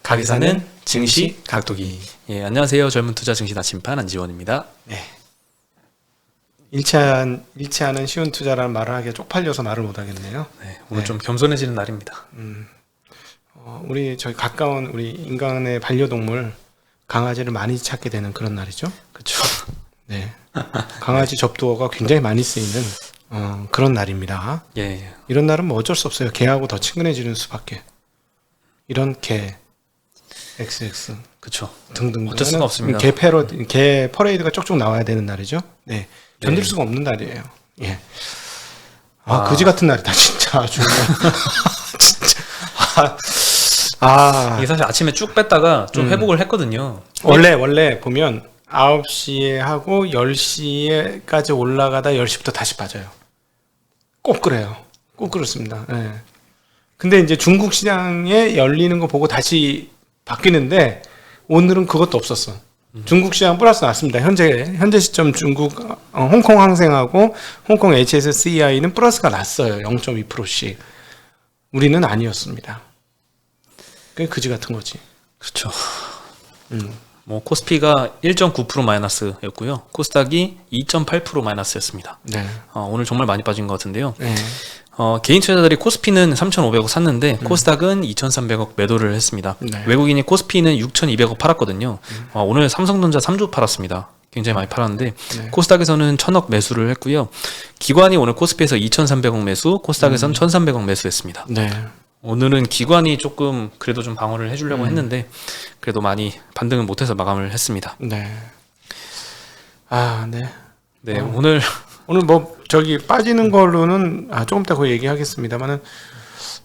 가기사는 증시 각도기. 예, 안녕하세요. 젊은 투자 증시 나침반 안지원입니다. 네. 잃지 않은 쉬운 투자라는 말을 하기에 쪽팔려서 말을 못하겠네요. 네, 오늘 좀 겸손해지는 날입니다. 우리 저희 가까운 우리 인간의 반려동물 강아지를 많이 찾게 되는 그런 날이죠. 그렇죠. 네. 강아지 접두어가 굉장히 많이 쓰이는 그런 날입니다. 예. 이런 날은 뭐 어쩔 수 없어요. 개하고 더 친근해지는 수밖에. 이런 개, XX 그렇죠. 등등 어쩔 수가 없습니다. 개 퍼레이드가 쪽쪽 나와야 되는 날이죠. 네. 견딜 수가 없는 날이에요. 예. 그지 같은 날이다, 진짜. 아주. 진짜. 이게 사실 아침에 쭉 뺐다가 좀 회복을 했거든요. 원래 보면 9시에 하고 10시에까지 올라가다 10시부터 다시 빠져요. 꼭 그래요. 꼭 그렇습니다. 예. 근데 이제 중국 시장에 열리는 거 보고 다시 바뀌는데 오늘은 그것도 없었어. 중국 시장 플러스 났습니다. 현재 시점 중국 홍콩 항생하고 홍콩 HSCEI는 플러스가 났어요. 0.2%씩. 우리는 아니었습니다. 그게 그지 같은 거지. 그렇죠. 뭐 코스피가 1.9% 마이너스였고요. 코스닥이 2.8% 마이너스였습니다. 네. 오늘 정말 많이 빠진 것 같은데요. 네. 개인 투자자들이 코스피는 3,500억 샀는데 코스닥은 2,300억 매도를 했습니다. 네. 외국인이 코스피는 6,200억 팔았거든요. 오늘 삼성전자 3조 팔았습니다. 굉장히 많이 팔았는데 네. 코스닥에서는 1,000억 매수를 했고요. 기관이 오늘 코스피에서 2,300억 매수, 코스닥에서는 1,300억 매수했습니다. 네. 오늘은 기관이 조금 그래도 좀 방어를 해주려고 했는데 그래도 많이 반등을 못해서 마감을 했습니다. 네. 네. 네, 오늘 뭐 저기 빠지는 걸로는 조금 이따 그 얘기하겠습니다만은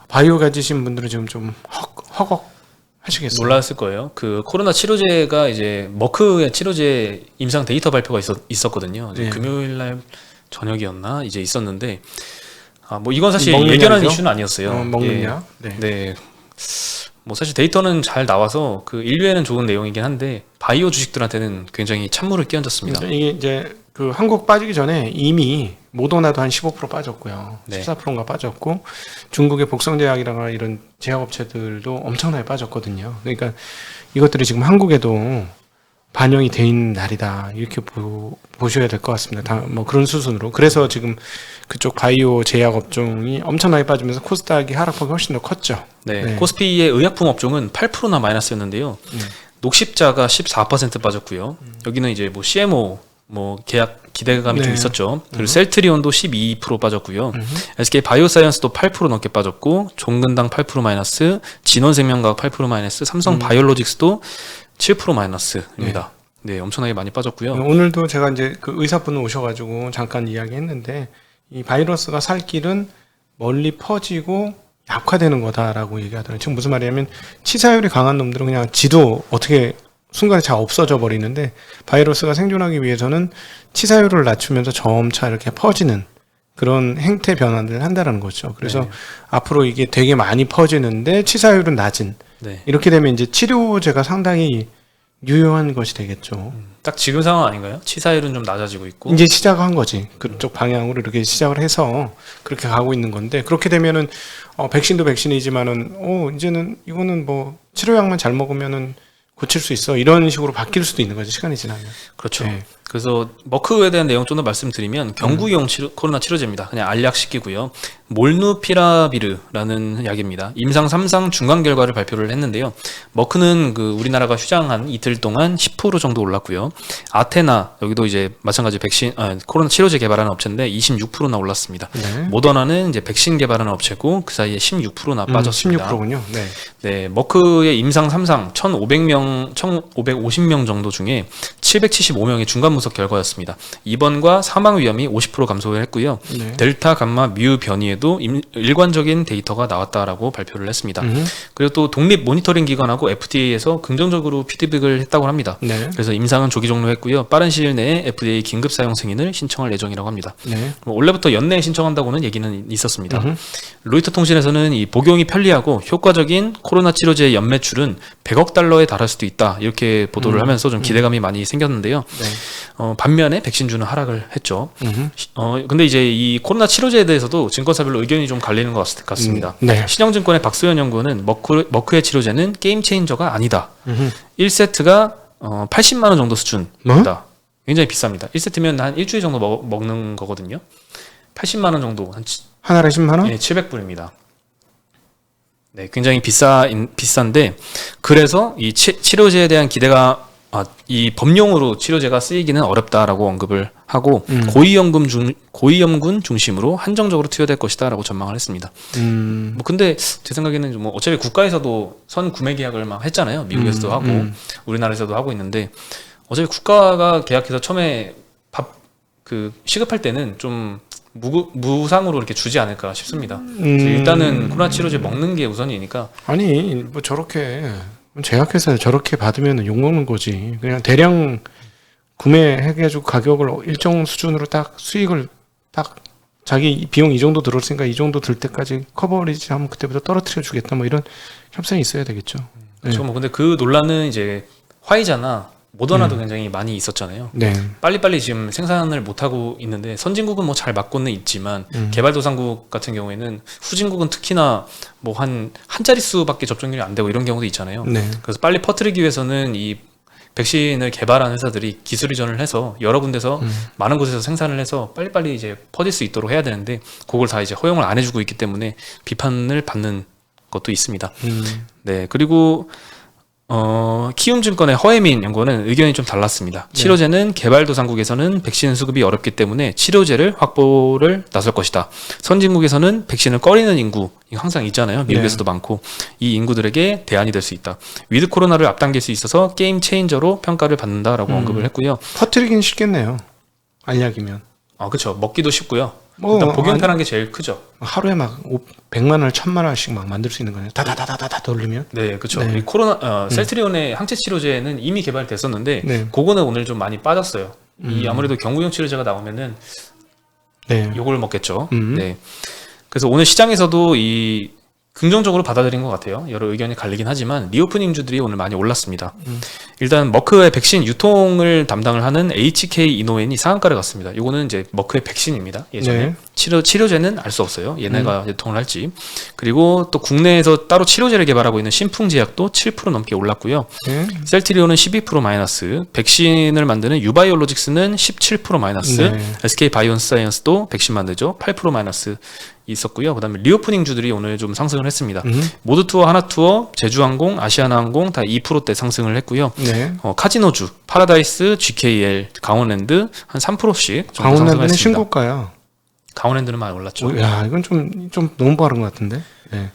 바이오 가지신 분들은 지금 좀 허걱 하시겠어요. 놀랐을 거예요. 그 코로나 치료제가 이제 머크의 치료제 임상 데이터 발표가 있었거든요. 이제 네. 금요일 날 저녁이었나 이제 있었는데 뭐 이건 사실 먹는 예견한 약이죠? 이슈는 아니었어요. 먹는 예. 약. 네. 네. 뭐 사실 데이터는 잘 나와서 그 인류에는 좋은 내용이긴 한데 바이오 주식들한테는 굉장히 찬물을 끼얹었습니다. 이게 이제 그 한국 빠지기 전에 이미 모더나도 한 15% 빠졌고요. 네. 14%인가 빠졌고 중국의 복성제약이라가 이런 제약업체들도 엄청나게 빠졌거든요. 그러니까 이것들이 지금 한국에도 반영이 돼 있는 날이다 이렇게 보셔야 될 것 같습니다. 다 뭐 그런 수순으로. 그래서 지금 그쪽 바이오 제약 업종이 엄청나게 빠지면서 코스닥이 하락폭이 훨씬 더 컸죠. 네. 네. 코스피의 의약품 업종은 8%나 마이너스였는데요. 녹십자가 14% 빠졌고요. 여기는 이제 뭐 CMO 뭐 계약 기대감이 좀 네. 있었죠. 그리고 셀트리온도 12% 빠졌고요. SK 바이오사이언스도 8% 넘게 빠졌고 종근당 8% 마이너스, 진원생명과학 8% 마이너스, 삼성 바이오로직스도 7% 마이너스입니다. 네, 엄청나게 많이 빠졌고요. 오늘도 제가 이제 그 의사분 오셔가지고 잠깐 이야기했는데 이 바이러스가 살 길은 멀리 퍼지고 약화되는 거다라고 얘기하더라고요. 지금 무슨 말이냐면 치사율이 강한 놈들은 그냥 지도 어떻게 순간에 다 없어져 버리는데 바이러스가 생존하기 위해서는 치사율을 낮추면서 점차 이렇게 퍼지는 그런 행태 변화를 한다는 거죠. 그래서 앞으로 이게 되게 많이 퍼지는데 치사율은 낮은 네. 이렇게 되면 이제 치료제가 상당히 유효한 것이 되겠죠. 딱 지금 상황 아닌가요? 치사율은 좀 낮아지고 있고. 이제 시작한 거지. 그쪽 방향으로 이렇게 시작을 해서 그렇게 가고 있는 건데 그렇게 되면은 백신도 백신이지만은 이제는 이거는 뭐 치료약만 잘 먹으면은 고칠 수 있어. 이런 식으로 바뀔 수도 있는 거죠. 시간이 지나면. 그렇죠. 네. 그래서 머크에 대한 내용 좀 더 말씀드리면 경구용 코로나 치료제입니다. 그냥 알약식이고요. 몰누피라비르라는 약입니다. 임상 3상 중간 결과를 발표를 했는데요. 머크는 그 우리나라가 휴장한 이틀 동안 10% 정도 올랐고요. 아테나 여기도 이제 마찬가지 코로나 치료제 개발하는 업체인데 26%나 올랐습니다. 네. 모더나는 이제 백신 개발하는 업체고 그 사이에 16%나 빠졌습니다. 16%군요. 네. 네, 머크의 임상 3상 1,550명 정도 중에 775명의 중간 분석 결과였습니다. 입원과 사망 위험이 50% 감소를 했고요. 네. 델타, 감마, 뮤 변이에도 일관적인 데이터가 나왔다라고 발표를 했습니다. 그리고 또 독립 모니터링 기관하고 FDA에서 긍정적으로 피드백을 했다고 합니다. 네. 그래서 임상은 조기 종료했고요. 빠른 시일 내에 FDA 긴급 사용 승인을 신청할 예정이라고 합니다. 네. 원래부터 연내에 신청한다고는 얘기는 있었습니다. 로이터 통신에서는 이 복용이 편리하고 효과적인 코로나 치료제의 연매출은 100억 달러에 달할 수도 있다 이렇게 보도를 하면서 좀 기대감이 많이 생겼는데요. 네. 반면에 백신주는 하락을 했죠. 음흠. 근데 이제 이 코로나 치료제에 대해서도 증권사별로 의견이 좀 갈리는 것 같습니다. 네. 신영증권의 박소연 연구원은 머크의 치료제는 게임 체인저가 아니다. 음흠. 1세트가 80만 원 정도 수준이다. 뭐? 굉장히 비쌉니다. 1세트면 한 일주일 정도 먹는 거거든요. 80만 원 정도, 하나에 10만 원? 예, 700불입니다. 네, 굉장히 비싼데 그래서 이 치료제에 대한 기대가 이 법용으로 치료제가 쓰이기는 어렵다라고 언급을 하고 고위험군 중심으로 한정적으로 투여될 것이다라고 전망을 했습니다. 뭐 근데 제 생각에는 뭐 어차피 국가에서도 선 구매 계약을 막 했잖아요. 미국에서도 하고 우리나라에서도 하고 있는데 어차피 국가가 계약해서 처음에 시급할 때는 좀 무상으로 이렇게 주지 않을까 싶습니다. 일단은 코로나 치료제 먹는 게 우선이니까. 아니 뭐 저렇게 제약회사 저렇게 받으면 욕먹는 거지. 그냥 대량 구매해가지고 가격을 일정 수준으로 딱 수익을 딱 자기 비용 이 정도 들었으니까 이 정도 들 때까지 커버리지 하면 그때부터 떨어뜨려 주겠다 뭐 이런 협상이 있어야 되겠죠. 그렇죠. 뭐 근데 그 논란은 이제 화이자나 모더나도 굉장히 많이 있었잖아요. 네. 빨리빨리 지금 생산을 못 하고 있는데 선진국은 뭐 잘 맞고는 있지만 개발도상국 같은 경우에는 후진국은 특히나 뭐 한 자릿수밖에 접종률이 안 되고 이런 경우도 있잖아요. 네. 그래서 빨리 퍼뜨리기 위해서는 이 백신을 개발한 회사들이 기술 이전을 해서 여러 군데서 많은 곳에서 생산을 해서 빨리빨리 이제 퍼질 수 있도록 해야 되는데 그걸 다 이제 허용을 안 해주고 있기 때문에 비판을 받는 것도 있습니다. 네, 그리고 키움증권의 허혜민 연구원은 의견이 좀 달랐습니다. 네. 치료제는 개발도상국에서는 백신 수급이 어렵기 때문에 치료제를 확보를 나설 것이다. 선진국에서는 백신을 꺼리는 인구 항상 있잖아요. 미국에서도 많고 이 인구들에게 대안이 될 수 있다. 위드 코로나를 앞당길 수 있어서 게임 체인저로 평가를 받는다라고 언급을 했고요. 퍼뜨리긴 쉽겠네요. 알약이면. 그렇죠. 먹기도 쉽고요. 뭐, 일단 복용편한 게 제일 크죠. 하루에 막 100만 원, 1000만 원씩 막 만들 수 있는 거네요. 다다다다다 돌리면. 네, 그렇죠. 네. 이 코로나 셀트리온의 항체 치료제는 이미 개발됐었는데 네. 그거는 오늘 좀 많이 빠졌어요. 이 아무래도 경구용 치료제가 나오면은 네. 요걸 먹겠죠. 네. 그래서 오늘 시장에서도 이 긍정적으로 받아들인 것 같아요. 여러 의견이 갈리긴 하지만 리오프닝주들이 오늘 많이 올랐습니다. 일단 머크의 백신 유통을 담당을 하는 HK 이노엔이 상한가를 갔습니다. 이거는 이제 머크의 백신입니다. 예전에 네. 치료제는 알 수 없어요. 얘네가 유통을 할지. 그리고 또 국내에서 따로 치료제를 개발하고 있는 신풍제약도 7% 넘게 올랐고요. 네. 셀트리온은 12% 마이너스, 백신을 만드는 유바이올로직스는 17% 마이너스, 네. SK 바이오사이언스도 백신 만들죠. 8% 마이너스 있었고요. 그다음에 리오프닝주들이 오늘 좀 상승을 했습니다. 모드투어, 하나투어, 제주항공, 아시아나항공 다 2%대 상승을 했고요. 네. 카지노주, 파라다이스, GKL, 강원랜드 한 3%씩 정도 상승을 강원랜드는 했습니다. 신고가야. 강원랜드는 많이 올랐죠. 야, 이건 좀 너무 빠른 것 같은데. 네.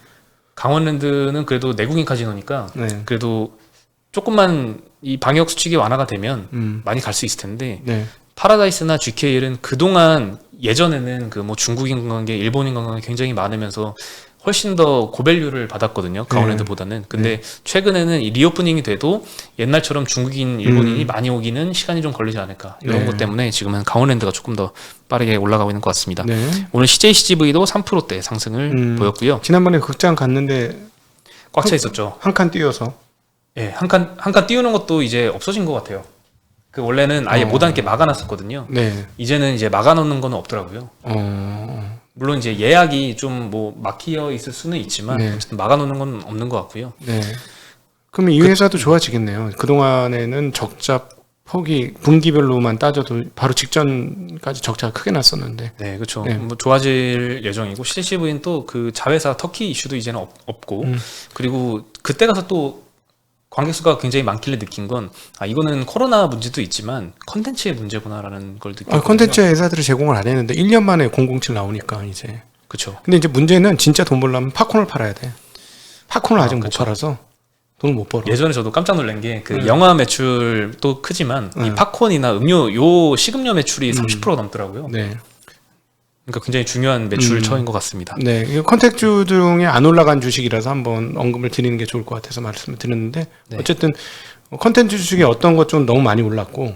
강원랜드는 그래도 내국인 카지노니까 네. 그래도 조금만 이 방역 수칙이 완화가 되면 많이 갈 수 있을 텐데 네. 파라다이스나 GKL은 그동안 예전에는 그 뭐 중국인 관계, 일본인 관계 굉장히 많으면서 훨씬 더 고밸류를 받았거든요. 강원랜드보다는. 근데 최근에는 이 리오프닝이 돼도 옛날처럼 중국인, 일본인이 많이 오기는 시간이 좀 걸리지 않을까. 이런 네. 것 때문에 지금은 강원랜드가 조금 더 빠르게 올라가고 있는 것 같습니다. 네. 오늘 CJCGV도 3%대 상승을 보였고요. 지난번에 극장 갔는데 꽉 차 있었죠. 한 칸 띄워서. 예, 한 칸 띄우는 것도 이제 없어진 것 같아요. 그 원래는 아예 못 앉게 막아놨었거든요. 네. 이제는 이제 막아놓는 건 없더라고요. 물론 이제 예약이 좀 뭐 막혀 있을 수는 있지만 네. 어쨌든 막아놓는 건 없는 것 같고요. 네. 그럼 이 회사도 좋아지겠네요. 그동안에는 적자 폭이 분기별로만 따져도 바로 직전까지 적자가 크게 났었는데. 네, 그렇죠. 네. 뭐 좋아질 예정이고 CCV는 또 그 자회사 터키 이슈도 이제는 없고 그리고 그때 가서 또 관객수가 굉장히 많길래 느낀 건 이거는 코로나 문제도 있지만 컨텐츠의 문제구나라는 걸 느꼈거든요. 컨텐츠 회사들이 제공을 안 했는데 1년 만에 007 나오니까 이제. 그렇죠. 근데 이제 문제는 진짜 돈 벌려면 팝콘을 팔아야 돼. 팝콘을 아직 못 그쵸. 팔아서 돈을 못 벌어. 예전에 저도 깜짝 놀란 게 그 영화 매출도 크지만 이 팝콘이나 음료 요 식음료 매출이 30% 넘더라고요. 네. 그러니까 굉장히 중요한 매출처인 것 같습니다. 네. 이거 컨텐츠 중에 안 올라간 주식이라서 한번 언급을 드리는 게 좋을 것 같아서 말씀을 드렸는데 네. 어쨌든 컨텐츠 주식에 어떤 것 좀 너무 많이 올랐고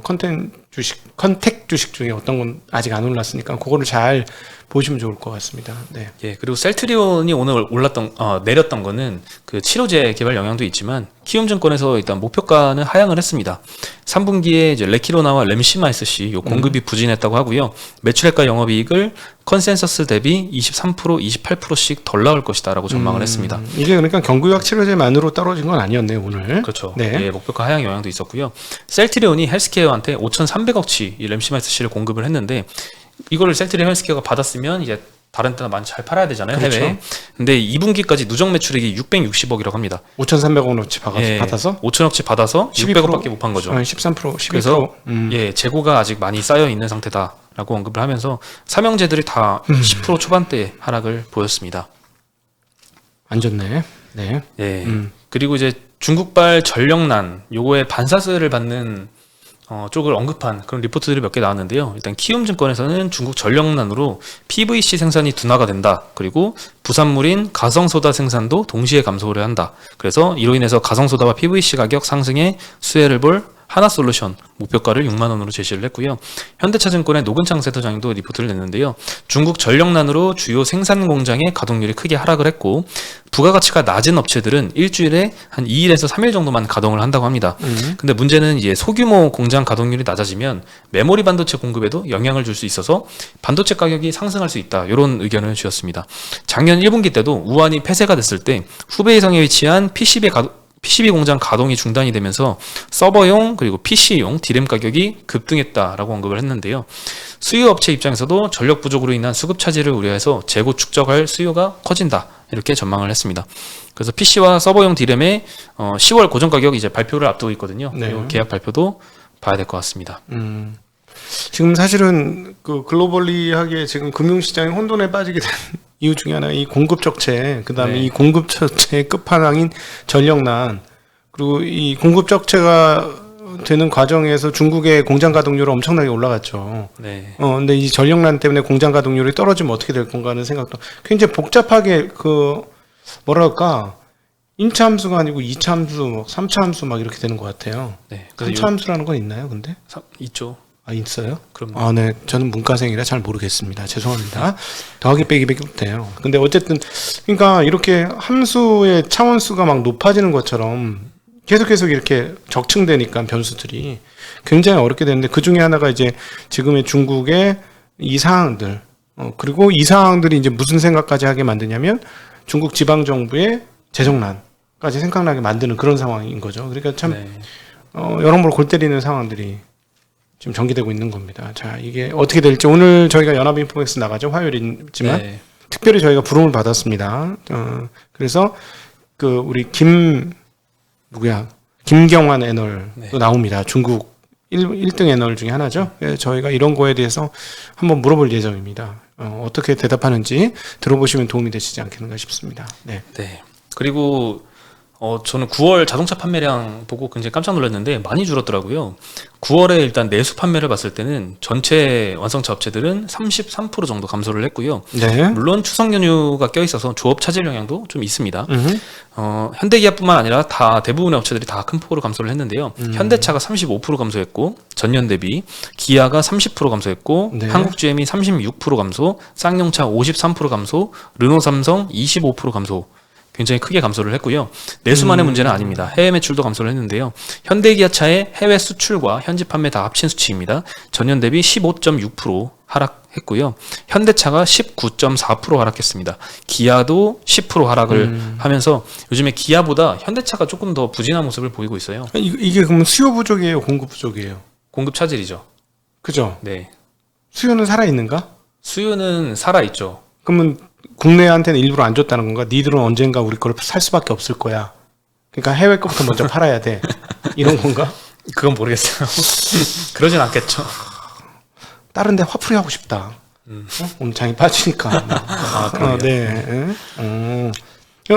컨텐츠 주식, 컨택 주식 중에 어떤 건 아직 안 올랐으니까 그거를 잘 보시면 좋을 것 같습니다. 네. 예, 그리고 셀트리온이 오늘 내렸던 거는 그 치료제 개발 영향도 있지만 키움증권에서 일단 목표가는 하향을 했습니다. 3분기에 이제 레키로나와 램시마이스시 요 공급이 부진했다고 하고요. 매출액과 영업이익을 컨센서스 대비 23%, 28%씩 덜 나올 것이다라고 전망을 했습니다. 이게 그러니까 경구약 치료제만으로 떨어진 건 아니었네요, 오늘. 그렇죠. 네. 예, 목표가 하향 영향도 있었고요. 셀트리온이 헬스케어한테 5,300억치 이 램시마이스시를 공급을 했는데 이거를 셀트리온 헬스케어가 받았으면 이제 다른 데나 많이 잘 팔아야 되잖아요, 그렇죠. 해외에. 근데 2분기까지 누적 매출액이 660억이라고 합니다. 5,300원어치 받아서 5천억치 받아서 600억밖에 못 판 거죠. 13%, 12%. 그래서 예, 재고가 아직 많이 쌓여 있는 상태다라고 언급을 하면서 삼형제들이 다 10% 초반대 하락을 보였습니다. 안 좋네. 네. 예. 그리고 이제 중국발 전력난 요거에 반사세를 받는 쪽을 언급한 그런 리포트들이 몇 개 나왔는데요. 일단 키움증권에서는 중국 전력난으로 PVC 생산이 둔화가 된다. 그리고 부산물인 가성소다 생산도 동시에 감소를 한다. 그래서 이로 인해서 가성소다와 PVC 가격 상승에 수혜를 볼 하나솔루션 목표가를 6만 원으로 제시를 했고요. 현대차증권의 노근창 센터장도 리포트를 냈는데요. 중국 전력난으로 주요 생산 공장의 가동률이 크게 하락을 했고 부가가치가 낮은 업체들은 일주일에 한 2일에서 3일 정도만 가동을 한다고 합니다. 근데 문제는 이제 소규모 공장 가동률이 낮아지면 메모리 반도체 공급에도 영향을 줄 수 있어서 반도체 가격이 상승할 수 있다. 이런 의견을 주었습니다. 작년 1분기 때도 우한이 폐쇄가 됐을 때 후베이성에 위치한 PCB 공장 가동이 중단이 되면서 서버용 그리고 PC용 디램 가격이 급등했다라고 언급을 했는데요. 수요 업체 입장에서도 전력 부족으로 인한 수급 차질을 우려해서 재고 축적할 수요가 커진다. 이렇게 전망을 했습니다. 그래서 PC와 서버용 디램의 10월 고정 가격 이제 발표를 앞두고 있거든요. 네. 계약 발표도 봐야 될 것 같습니다. 지금 사실은 그 글로벌리하게 지금 금융시장이 혼돈에 빠지게 된 이유 중에 하나가 이 공급 적체, 그 다음에 네. 이 공급 적체의 끝판왕인 전력난, 그리고 이 공급 적체가 되는 과정에서 중국의 공장 가동률은 엄청나게 올라갔죠. 네. 근데 이 전력난 때문에 공장 가동률이 떨어지면 어떻게 될 건가 하는 생각도 굉장히 복잡하게 뭐랄까, 1차 함수가 아니고 2차 함수, 3차 함수 막 이렇게 되는 것 같아요. 네. 3차 함수라는 건 있나요, 근데? 있죠. 아, 있어요? 그럼. 네. 저는 문과생이라 잘 모르겠습니다. 죄송합니다. 더하기 빼기밖에 못해요. 근데 어쨌든, 그러니까 이렇게 함수의 차원수가 막 높아지는 것처럼 계속 이렇게 적층되니까 변수들이 굉장히 어렵게 되는데 그 중에 하나가 이제 지금의 중국의 이 상황들, 그리고 이 상황들이 이제 무슨 생각까지 하게 만드냐면 중국 지방정부의 재정난까지 생각나게 만드는 그런 상황인 거죠. 그러니까 참, 네. 여러모로 골 때리는 상황들이 지금 전개되고 있는 겁니다. 자, 이게 어떻게 될지 오늘 저희가 연합인포맥스 나가죠. 화요일이지만 네. 특별히 저희가 부름을 받았습니다. 그래서 우리 김경환 애널도 네. 나옵니다. 중국 1등 애널 중에 하나죠. 그래서 저희가 이런 거에 대해서 한번 물어볼 예정입니다. 어떻게 대답하는지 들어보시면 도움이 되시지 않겠는가 싶습니다. 네. 네. 그리고 저는 9월 자동차 판매량 보고 굉장히 깜짝 놀랐는데 많이 줄었더라고요. 9월에 일단 내수 판매를 봤을 때는 전체 완성차 업체들은 33% 정도 감소를 했고요. 네. 물론 추석 연휴가 껴있어서 조업 차질 영향도 좀 있습니다. 현대기아뿐만 아니라 대부분의 업체들이 다 큰 폭으로 감소를 했는데요. 현대차가 35% 감소했고 전년 대비, 기아가 30% 감소했고 네. 한국 GM이 36% 감소, 쌍용차 53% 감소, 르노 삼성 25% 감소. 굉장히 크게 감소를 했고요. 내수만의 문제는 아닙니다. 해외 매출도 감소를 했는데요. 현대기아차의 해외 수출과 현지 판매 다 합친 수치입니다. 전년 대비 15.6% 하락했고요. 현대차가 19.4% 하락했습니다. 기아도 10% 하락을 하면서 요즘에 기아보다 현대차가 조금 더 부진한 모습을 보이고 있어요. 이게 그러면 수요 부족이에요? 공급 부족이에요? 공급 차질이죠. 그죠? 네. 수요는 살아있는가? 수요는 살아있죠. 그러면 국내한테는 일부러 안 줬다는 건가? 니들은 언젠가 우리 걸 살 수밖에 없을 거야. 그러니까 해외 거부터 먼저 팔아야 돼. 이런 건가? 그건 모르겠어요. 그러진 않겠죠. 다른 데 화풀이 하고 싶다. 엄청이 빠지니까. 그래요? 네.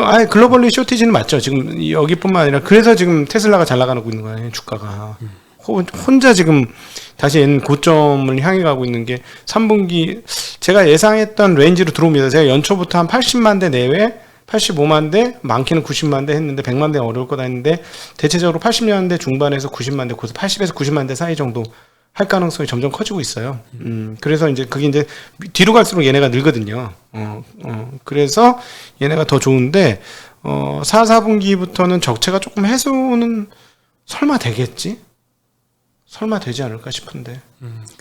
아예 글로벌리 쇼티지는 맞죠. 지금 여기뿐만 아니라 그래서 지금 테슬라가 잘 나가고 있는 거예요. 주가가. 혼자 지금 다시 옛 고점을 향해 가고 있는 게 3분기 제가 예상했던 레인지로 들어옵니다. 제가 연초부터 한 80만 대 내외, 85만 대, 많게는 90만 대 했는데 100만 대 어려울 거다 했는데 대체적으로 80만 대 중반에서 90만 대, 80에서 90만 대 사이 정도 할 가능성이 점점 커지고 있어요. 그래서 이제 그게 이제 뒤로 갈수록 얘네가 늘거든요. 그래서 얘네가 더 좋은데 4, 4분기부터는 적체가 조금 해소는 설마 되겠지? 설마 되지 않을까 싶은데.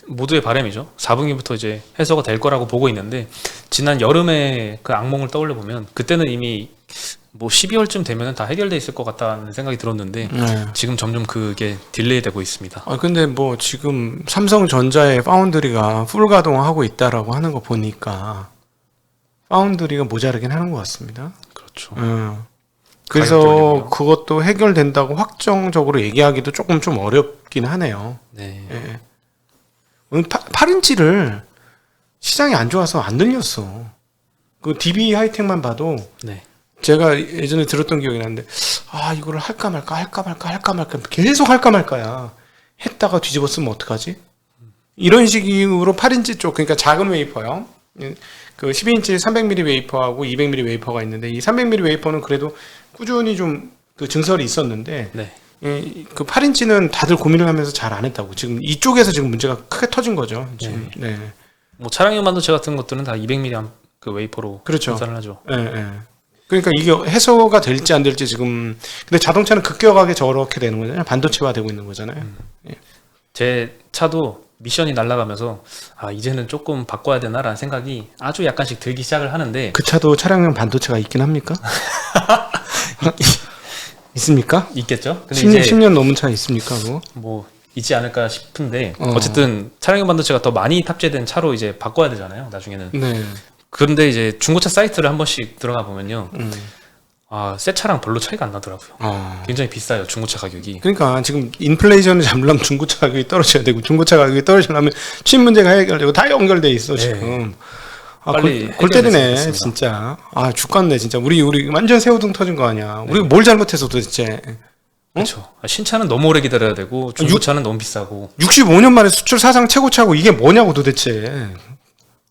모두의 바람이죠. 4분기부터 이제 해소가 될 거라고 보고 있는데 지난 여름에 그 악몽을 떠올려 보면 그때는 이미 뭐 12월쯤 되면은 다 해결돼 있을 것 같다는 생각이 들었는데 지금 점점 그게 딜레이 되고 있습니다. 근데 뭐 지금 삼성전자의 파운드리가 풀 가동하고 있다라고 하는 거 보니까 파운드리가 모자르긴 하는 것 같습니다. 그렇죠. 그래서 가격적이고요. 그것도 해결된다고 확정적으로 얘기하기도 조금 좀 어렵긴 하네요. 네. 예. 오늘 8인치를 시장이 안 좋아서 안 늘렸어. 그 DB 하이텍만 봐도 네. 제가 예전에 들었던 기억이 나는데 이거를 할까 말까 계속 할까 말까야 했다가 뒤집었으면 어떡하지? 이런 식으로 8인치 쪽 그러니까 작은 웨이퍼요. 그 12인치 300mm 웨이퍼하고 200mm 웨이퍼가 있는데 이 300mm 웨이퍼는 그래도 꾸준히 좀 그 증설이 있었는데 네. 그 8인치는 다들 고민을 하면서 잘 안 했다고. 지금 이쪽에서 지금 문제가 크게 터진 거죠. 지금. 네. 뭐 차량용 반도체 같은 것들은 다 200mm 그 웨이퍼로 그렇죠. 생산을 하죠. 예. 그러니까 이게 해소가 될지 안 될지 지금 근데 자동차는 급격하게 저렇게 되는 거잖아요. 반도체화 되고 있는 거잖아요. 제 차도 미션이 날아가면서 이제는 조금 바꿔야 되나라는 생각이 아주 약간씩 들기 시작을 하는데 그 차도 차량용 반도체가 있긴 합니까? 있습니까? 있겠죠. 근데 10년, 이제 10년 넘은 차 있습니까? 그거? 뭐 있지 않을까 싶은데 어쨌든 차량용 반도체가 더 많이 탑재된 차로 이제 바꿔야 되잖아요. 나중에는. 네. 그런데 이제 중고차 사이트를 한 번씩 들어가 보면요. 새 차랑 별로 차이가 안 나더라고요. 굉장히 비싸요. 중고차 가격이. 그러니까 지금 인플레이션을 잡으려면 중고차 가격이 떨어져야 되고 중고차 가격이 떨어지려면 칩 문제가 해결되고 다 연결돼 있어 지금. 빨리 골 때리네 해결됐으면 진짜. 죽겠네 진짜. 우리 완전 새우등 터진 거 아니야. 우리가 뭘 잘못해서 도대체. 그렇죠. 신차는 너무 오래 기다려야 되고 중고차는 너무 비싸고. 65년 만에 수출 사상 최고차고 이게 뭐냐고 도대체.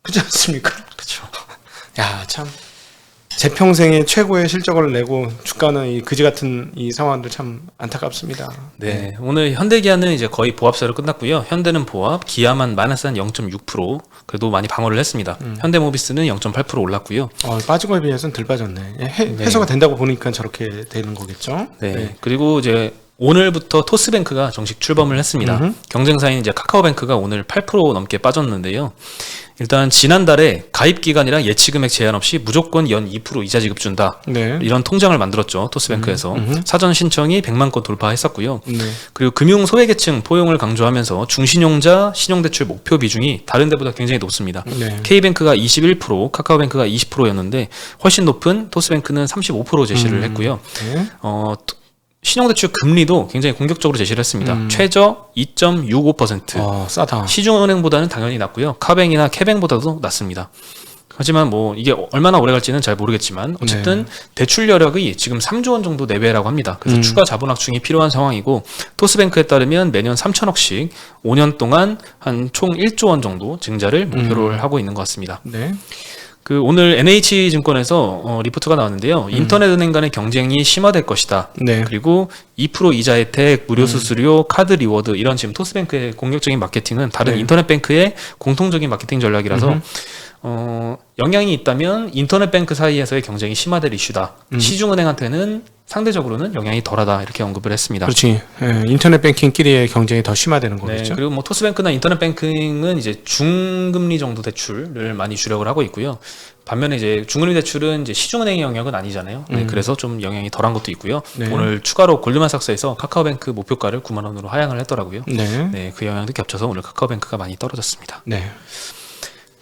그렇지 않습니까? 그렇죠. 야, 참. 제 평생에 최고의 실적을 내고 주가는 이 그지 같은 이 상황들 참 안타깝습니다. 네, 오늘 현대기아는 이제 거의 보합세로 끝났고요. 현대는 보합, 기아만 마이너스 한 0.6% 그래도 많이 방어를 했습니다. 현대모비스는 0.8% 올랐고요. 빠진 거에 비해서는 덜 빠졌네. 해소가 된다고 보니까 저렇게 되는 거겠죠. 네. 그리고 이제 오늘부터 토스뱅크가 정식 출범을 했습니다. 경쟁사인 이제 카카오뱅크가 오늘 8% 넘게 빠졌는데요. 일단 지난달에 가입 기간이랑 예치 금액 제한 없이 무조건 연 2% 이자 지급 준다. 네. 이런 통장을 만들었죠. 토스뱅크에서. 사전 신청이 100만 건 돌파했었고요. 네. 그리고 금융 소외계층 포용을 강조하면서 중신용자 신용대출 목표 비중이 다른 데보다 굉장히 높습니다. 네. K뱅크가 21%, 카카오뱅크가 20%였는데 훨씬 높은 토스뱅크는 35% 제시를 했고요. 네. 신용대출 금리도 굉장히 공격적으로 제시를 했습니다. 최저 2.65%. 싸다. 시중은행보다는 당연히 낮고요. 카뱅이나 캐뱅보다도 낮습니다. 하지만 뭐 이게 얼마나 오래 갈지는 잘 모르겠지만 어쨌든 대출 여력이 지금 3조 원 정도 내외라고 합니다. 그래서 추가 자본 확충이 필요한 상황이고 토스뱅크에 따르면 매년 3천억씩 5년 동안 한 총 1조 원 정도 증자를 목표로 하고 있는 것 같습니다. 네. 오늘 NH증권에서 리포트가 나왔는데요. 인터넷은행 간의 경쟁이 심화될 것이다. 네. 그리고 2% 이자 혜택, 무료 수수료, 카드 리워드 이런 지금 토스뱅크의 공격적인 마케팅은 다른 인터넷뱅크의 공통적인 마케팅 전략이라서 영향이 있다면 인터넷뱅크 사이에서의 경쟁이 심화될 이슈다. 시중은행한테는 상대적으로는 영향이 덜하다 이렇게 언급을 했습니다. 그렇지. 인터넷 뱅킹끼리의 경쟁이 더 심화되는 네, 거겠죠. 그리고 뭐 토스뱅크나 인터넷뱅킹은 이제 중금리 정도 대출을 많이 주력을 하고 있고요. 반면에 이제 중금리 대출은 이제 시중은행의 영역은 아니잖아요. 네, 그래서 좀 영향이 덜한 것도 있고요. 네. 오늘 추가로 골드만삭스에서 카카오뱅크 목표가를 9만 원으로 하향을 했더라고요. 네. 네, 그 영향도 겹쳐서 오늘 카카오뱅크가 많이 떨어졌습니다. 네.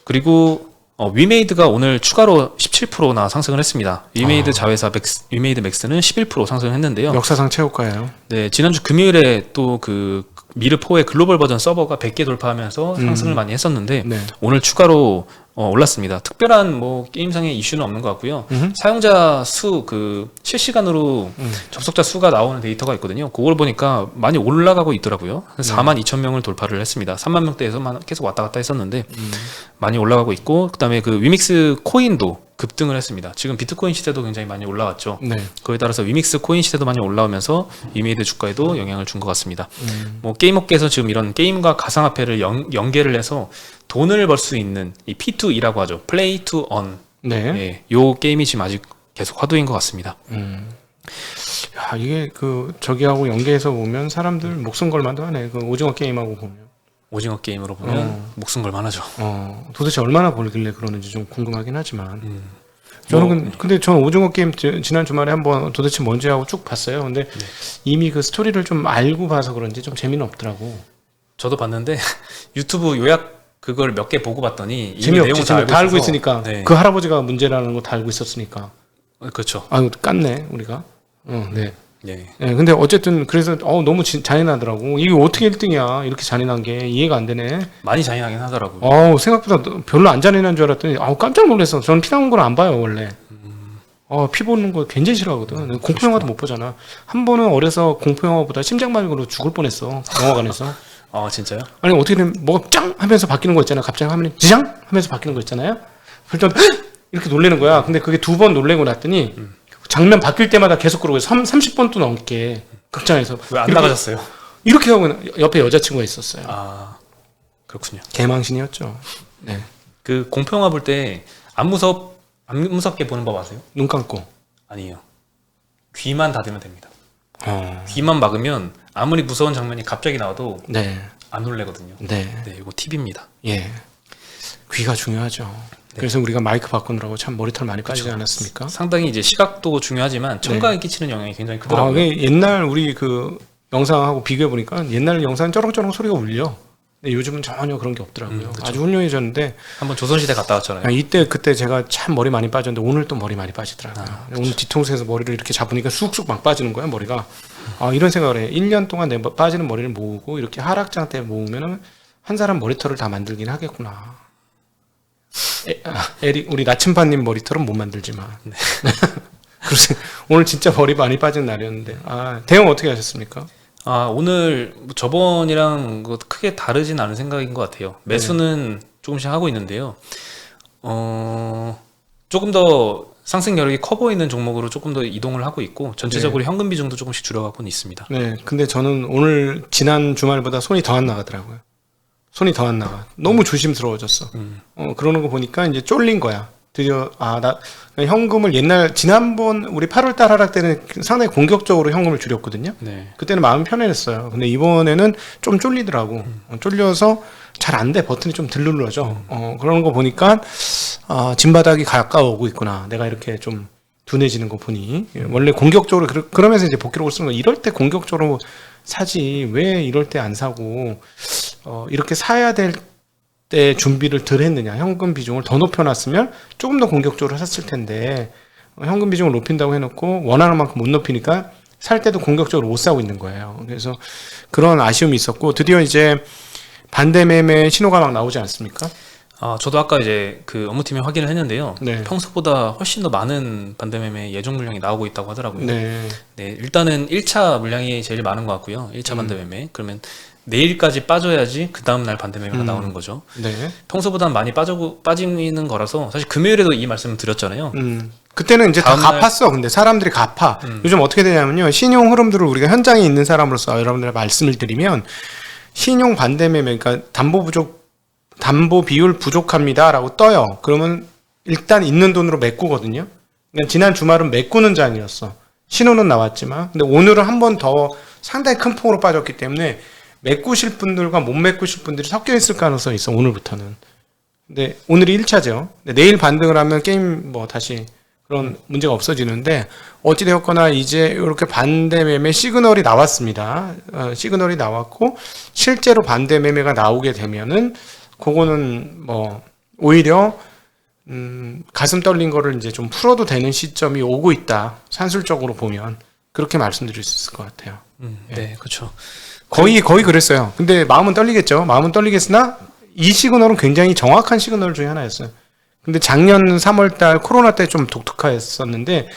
그리고 위메이드가 오늘 추가로 17%나 상승을 했습니다. 위메이드 자회사 위메이드 맥스는 11% 상승했는데요. 역사상 최고가예요. 네, 지난주 금요일에 또 그 미르4의 글로벌 버전 서버가 100개 돌파하면서 상승을 많이 했었는데 네. 오늘 추가로 올랐습니다. 특별한 뭐 게임상의 이슈는 없는 것 같고요. 사용자 수 실시간으로 접속자 수가 나오는 데이터가 있거든요. 그걸 보니까 많이 올라가고 있더라고요. 4만 2천 명을 돌파를 했습니다. 3만 명대에서만 계속 왔다 갔다 했었는데 많이 올라가고 있고 그다음에 그 위믹스 코인도 급등을 했습니다. 지금 비트코인 시세도 굉장히 많이 올라왔죠. 네. 그에 따라서 위믹스 코인 시세도 많이 올라오면서 위메이드 주가에도 영향을 준 것 같습니다. 뭐 게임 업계에서 지금 이런 게임과 가상화폐를 연계를 해서 돈을 벌 수 있는 이 P2E라고 하죠. Play to Earn. 네. 예, 요 게임이 지금 아직 계속 화두인 것 같습니다. 야, 이게 그 저기하고 연계해서 보면 사람들 목숨 걸만도 하네. 그 오징어 게임하고 보면. 오징어 게임으로 보면 목숨 걸 만하죠. 도대체 얼마나 벌길래 그러는지 좀 궁금하긴 하지만. 뭐, 근데 저는 오징어 게임 지난 주말에 한번 도대체 뭔지 하고 쭉 봤어요. 근데 이미 그 스토리를 좀 알고 봐서 그런지 좀 재미는 없더라고. 저도 봤는데 유튜브 요약 그걸 몇 개 보고 봤더니 이미 재미없지. 내용을 다 알고 있어서, 있으니까. 네. 그 할아버지가 문제라는 거 다 알고 있었으니까. 그렇죠. 아유, 깠네, 우리가. 네. 예. 네, 근데 어쨌든 그래서 너무 잔인하더라고. 이게 어떻게 1등이야? 이렇게 잔인한 게 이해가 안 되네. 많이 잔인하긴 하더라고요. 생각보다 별로 안 잔인한 줄 알았더니 깜짝 놀랐어. 저는 피 나오는 걸 안 봐요, 원래. 피 보는 거 굉장히 싫어하거든. 공포 영화도 못 보잖아. 한 번은 어려서 공포 영화보다 심장마비로 죽을 뻔했어. 영화관에서. 진짜요? 아니 어떻게 되면 뭐가 짱 하면서 바뀌는 거 있잖아요. 갑자기 화면이 지장 하면서 바뀌는 거 있잖아요. 그럴 때 이렇게 놀래는 거야. 근데 그게 2번 놀래고 났더니 장면 바뀔 때마다 계속 그러고 30번도 넘게 극장에서 왜 안 나가셨어요? 이렇게 하고 옆에 여자친구가 있었어요. 그렇군요. 개망신이었죠. 네. 그 공포 영화 볼 때 안 무섭게 보는 법 아세요? 눈 감고. 아니에요. 귀만 닫으면 됩니다. 어. 귀만 막으면 아무리 무서운 장면이 갑자기 나와도 네. 안 놀래거든요. 네. 네, 이거 팁입니다. 예. 귀가 중요하죠. 그래서 우리가 마이크 바꾸느라고 참 머리털 많이 빠지지 않았습니까? 상당히 이제 시각도 중요하지만 청각에 끼치는 영향이 굉장히 크더라고요. 그게 옛날 우리 그 영상하고 비교해 보니까 옛날 영상은 쩌렁쩌렁 소리가 울려. 근데 요즘은 전혀 그런 게 없더라고요. 아주 훌륭해졌는데 한번 조선시대 갔다 왔잖아요. 이때 그때 제가 참 머리 많이 빠졌는데 오늘 또 머리 많이 빠지더라고요. 오늘 뒤통수에서 머리를 이렇게 잡으니까 쑥쑥 막 빠지는 거야 머리가. 이런 생각을 해. 1년 동안 내 빠지는 머리를 모으고 이렇게 하락장 때 모으면은 한 사람 머리털을 다 만들긴 하겠구나. 우리 나침반님 머리털은 못 만들지만. 네. 그래서 오늘 진짜 머리 많이 빠진 날이었는데. 대응 어떻게 하셨습니까? 오늘 저번이랑 크게 다르진 않은 생각인 것 같아요. 매수는 조금씩 하고 있는데요. 조금 더 상승 여력이 커 보이는 종목으로 조금 더 이동을 하고 있고 전체적으로 현금 비중도 조금씩 줄여가고는 있습니다. 네, 근데 저는 오늘 지난 주말보다 손이 더 안 나가더라고요. 손이 더 안 나가. 너무 조심스러워졌어. 그러는 거 보니까 이제 쫄린 거야. 드디어 나 현금을 지난번 우리 8월달 하락 때는 상당히 공격적으로 현금을 줄였거든요. 네. 그때는 마음이 편안했어요. 근데 이번에는 좀 쫄리더라고. 쫄려서 잘 안 돼. 버튼이 좀 덜 눌러져. 그러는 거 보니까 진바닥이 가까워오고 있구나. 내가 이렇게 좀 둔해지는 거 보니 원래 공격적으로 그러면서 이제 복귀록을 쓰는 거. 이럴 때 공격적으로 사지 왜 이럴 때 안 사고 이렇게 사야 될 때 준비를 덜 했느냐. 현금 비중을 더 높여놨으면 조금 더 공격적으로 샀을 텐데 현금 비중을 높인다고 해놓고 원하는 만큼 못 높이니까 살 때도 공격적으로 못 사고 있는 거예요. 그래서 그런 아쉬움이 있었고 드디어 이제 반대 매매 신호가 막 나오지 않습니까? 저도 아까 이제 그 업무팀에 확인을 했는데요. 네. 평소보다 훨씬 더 많은 반대 매매 예정 물량이 나오고 있다고 하더라고요. 네. 네, 일단은 1차 물량이 제일 많은 것 같고요. 1차 반대 매매. 그러면 내일까지 빠져야지 그 다음 날 반대 매매가 나오는 거죠. 네. 평소보다 많이 빠지는 거라서 사실 금요일에도 이 말씀을 드렸잖아요. 그때는 이제 다 다음날- 갚았어. 근데 사람들이 갚아. 요즘 어떻게 되냐면요. 신용 흐름들을 우리가 현장에 있는 사람으로서 여러분들 말씀을 드리면 신용 반대 매매, 그러니까 담보 비율 부족합니다라고 떠요. 그러면 일단 있는 돈으로 메꾸거든요. 그러니까 지난 주말은 메꾸는 장이었어. 신호는 나왔지만, 근데 오늘은 한 번 더 상당히 큰 폭으로 빠졌기 때문에 메꾸실 분들과 못 메꾸실 분들이 섞여 있을 가능성이 있어. 오늘부터는. 근데 오늘이 1차죠. 내일 반등을 하면 게임 다시 그런 문제가 없어지는데 어찌되었거나 이제 이렇게 반대 매매 시그널이 나왔습니다. 시그널이 나왔고 실제로 반대 매매가 나오게 되면은 그거는 오히려 가슴 떨린 거를 이제 좀 풀어도 되는 시점이 오고 있다. 산술적으로 보면 그렇게 말씀드릴 수 있을 것 같아요. 네, 그렇죠. 거의 그랬어요. 근데 마음은 떨리겠죠. 마음은 떨리겠으나 이 시그널은 굉장히 정확한 시그널 중에 하나였어요. 근데 작년 3월달 코로나 때 좀 독특했었는데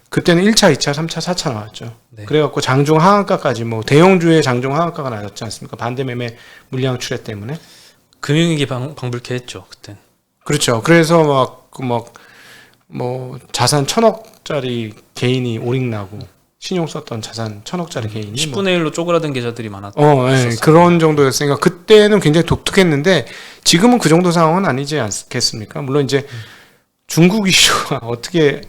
그때는 1차, 2차, 3차, 4차 나왔죠. 네. 그래갖고 장중 하한가까지 대형주의 장중 하한가가 나왔지 않습니까? 반대매매 물량 출회 때문에. 금융위기 방불케 했죠, 그땐. 그렇죠. 그래서 뭐 자산 1,000억짜리 개인이 오링 나고 신용 썼던 자산 1,000억짜리 개인이 10분의 1로 쪼그라든 계좌들이 많았죠. 예, 그런 정도였으니까 그때는 굉장히 독특했는데 지금은 그 정도 상황은 아니지 않겠습니까? 물론 이제 중국 이슈가 어떻게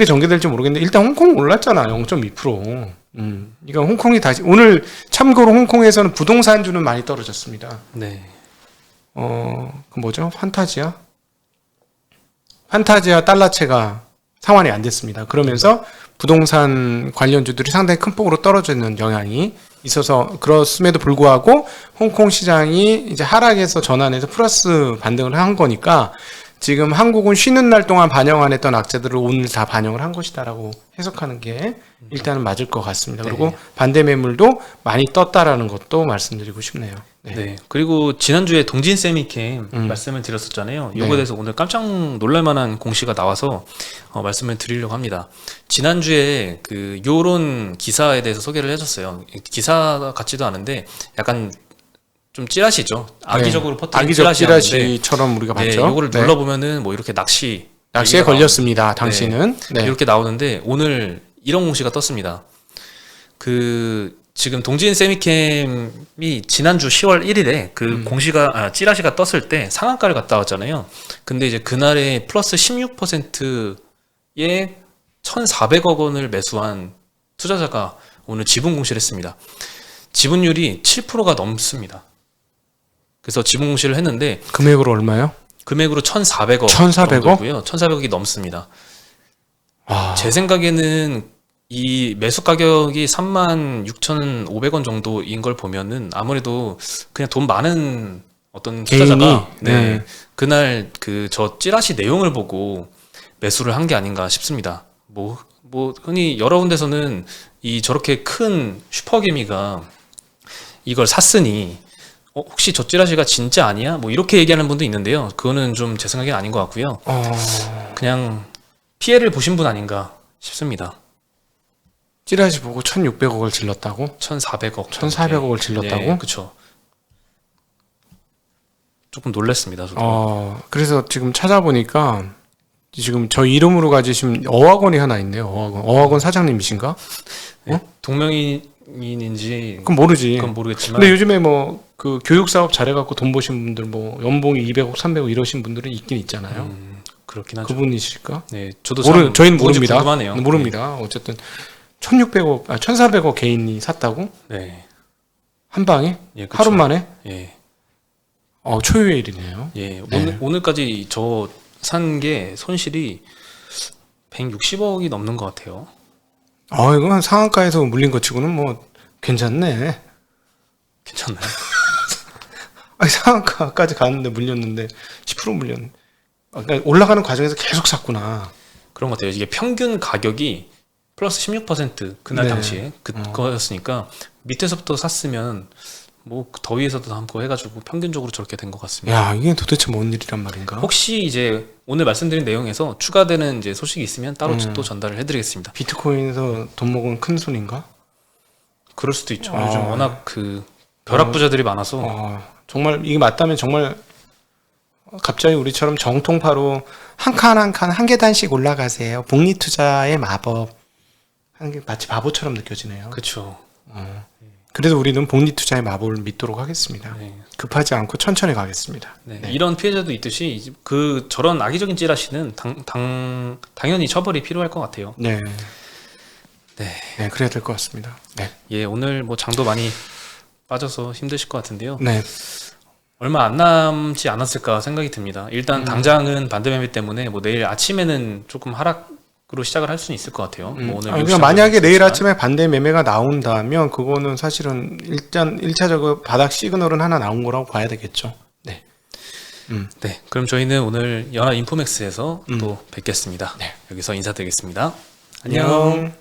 전개될지 모르겠는데 일단 홍콩 올랐잖아. 0.2%. 그러니까 홍콩이 다시 오늘 참고로 홍콩에서는 부동산주는 많이 떨어졌습니다. 네. 그 뭐죠? 판타지아 달러채가 상환이 안 됐습니다. 그러면서 부동산 관련주들이 상당히 큰 폭으로 떨어지는 영향이 있어서 그렇음에도 불구하고 홍콩 시장이 이제 하락에서 전환해서 플러스 반등을 한 거니까 지금 한국은 쉬는 날 동안 반영 안 했던 악재들을 오늘 다 반영을 한 것이다라고 해석하는 게 일단은 맞을 것 같습니다. 그리고 네. 반대 매물도 많이 떴다라는 것도 말씀드리고 싶네요. 네. 그리고 지난주에 동진 세미캠 말씀을 드렸었잖아요. 이거에 네. 대해서 오늘 깜짝 놀랄 만한 공시가 나와서 말씀을 드리려고 합니다. 지난주에 그 요런 기사에 대해서 소개를 해줬어요. 기사 같지도 않은데 약간 좀 찌라시죠. 악의적으로 퍼뜨린 악의적 찌라시였는데 찌라시처럼 우리가 네, 봤죠. 요거를 눌러보면은 뭐 이렇게 낚시에 걸렸습니다. 당신은. 네. 이렇게 나오는데 오늘 이런 공시가 떴습니다. 그 지금 동진 세미캠이 지난주 10월 1일에 그 공시가 찌라시가 떴을 때 상한가를 갔다 왔잖아요. 근데 이제 그날에 플러스 16%의 1,400억 원을 매수한 투자자가 오늘 지분 공시를 했습니다. 지분율이 7%가 넘습니다. 그래서 지분 공시를 했는데 금액으로 얼마요? 금액으로 1,400억 1,400억? 정도고요. 1,400억이 넘습니다. 제 생각에는 이 매수 가격이 36,500원 정도인 걸 보면은 아무래도 그냥 돈 많은 어떤 투자자가 네. 그날 그 저 찌라시 내용을 보고 매수를 한 게 아닌가 싶습니다. 뭐 흔히 여러 군데서는 이 저렇게 큰 슈퍼개미가 이걸 샀으니 혹시 저 찌라시가 진짜 아니야? 뭐 이렇게 얘기하는 분도 있는데요. 그거는 좀 제 생각엔 아닌 것 같고요. 그냥 피해를 보신 분 아닌가 싶습니다. 찌라시 보고 1,600억을 질렀다고? 1,400억. 1,400억을 질렀다고? 네, 그렇죠. 조금 놀랐습니다. 저도. 그래서 지금 찾아보니까 지금 저 이름으로 가지신 어학원이 하나 있네요. 어학원 사장님이신가? 네, 동명이인인지 그건 모르지. 그건 모르겠지만. 근데 요즘에 뭐 그 교육 사업 잘해갖고 돈 버신 분들 뭐 연봉이 200억, 300억 이러신 분들은 있긴 있잖아요. 그렇긴 하죠. 그분이실까? 네, 저도 저희는 누군지 모릅니다. 궁금하네요. 모릅니다. 어쨌든 1,400억 개인이 샀다고? 네. 한 방에? 예, 그쵸. 하루 만에? 예. 초유의 일이네요. 예. 네. 오늘까지 저 산 게 손실이 160억이 넘는 것 같아요. 이건 상한가에서 물린 것 치고는 뭐 괜찮네. 괜찮나요? 상한가까지 갔는데 물렸는데 10% 물렸네. 그러니까 올라가는 과정에서 계속 샀구나. 그런 것 같아요. 이게 평균 가격이 플러스 16% 그날 네. 당시에 그거였으니까 밑에서부터 샀으면 뭐 더 위에서도 담고 해가지고 평균적으로 저렇게 된 것 같습니다. 야, 이게 도대체 뭔 일이란 말인가? 혹시 이제 오늘 말씀드린 내용에서 추가되는 이제 소식이 있으면 따로 또 전달을 해드리겠습니다. 비트코인에서 돈 먹은 큰 손인가? 그럴 수도 있죠. 요즘 워낙 그 벼락부자들이 많아서 정말 이게 맞다면 정말 갑자기 우리처럼 정통파로 한 칸 한 칸 한 계단씩 올라가세요. 복리 투자의 마법. 하는 게 마치 바보처럼 느껴지네요. 그렇죠. 그래도 우리는 복리 투자의 마법을 믿도록 하겠습니다. 네. 급하지 않고 천천히 가겠습니다. 네. 이런 피해자도 있듯이 그 저런 악의적인 찌라시는 당연히 처벌이 필요할 것 같아요. 네. 네. 네, 그래야 될 것 같습니다. 네. 예, 오늘 뭐 장도 많이 빠져서 힘드실 것 같은데요. 네. 얼마 안 남지 않았을까 생각이 듭니다. 일단 당장은 반대매매 때문에 뭐 내일 아침에는 조금 하락으로 시작을 할 수는 있을 것 같아요. 뭐 오늘 그러니까 만약에 내일 아침에 반대 매매가 나온다면 그거는 사실은 일단 1차적으로 바닥 시그널은 하나 나온 거라고 봐야 되겠죠. 네. 네, 그럼 저희는 오늘 연합 인포맥스에서 또 뵙겠습니다. 여기서 인사드리겠습니다. 안녕.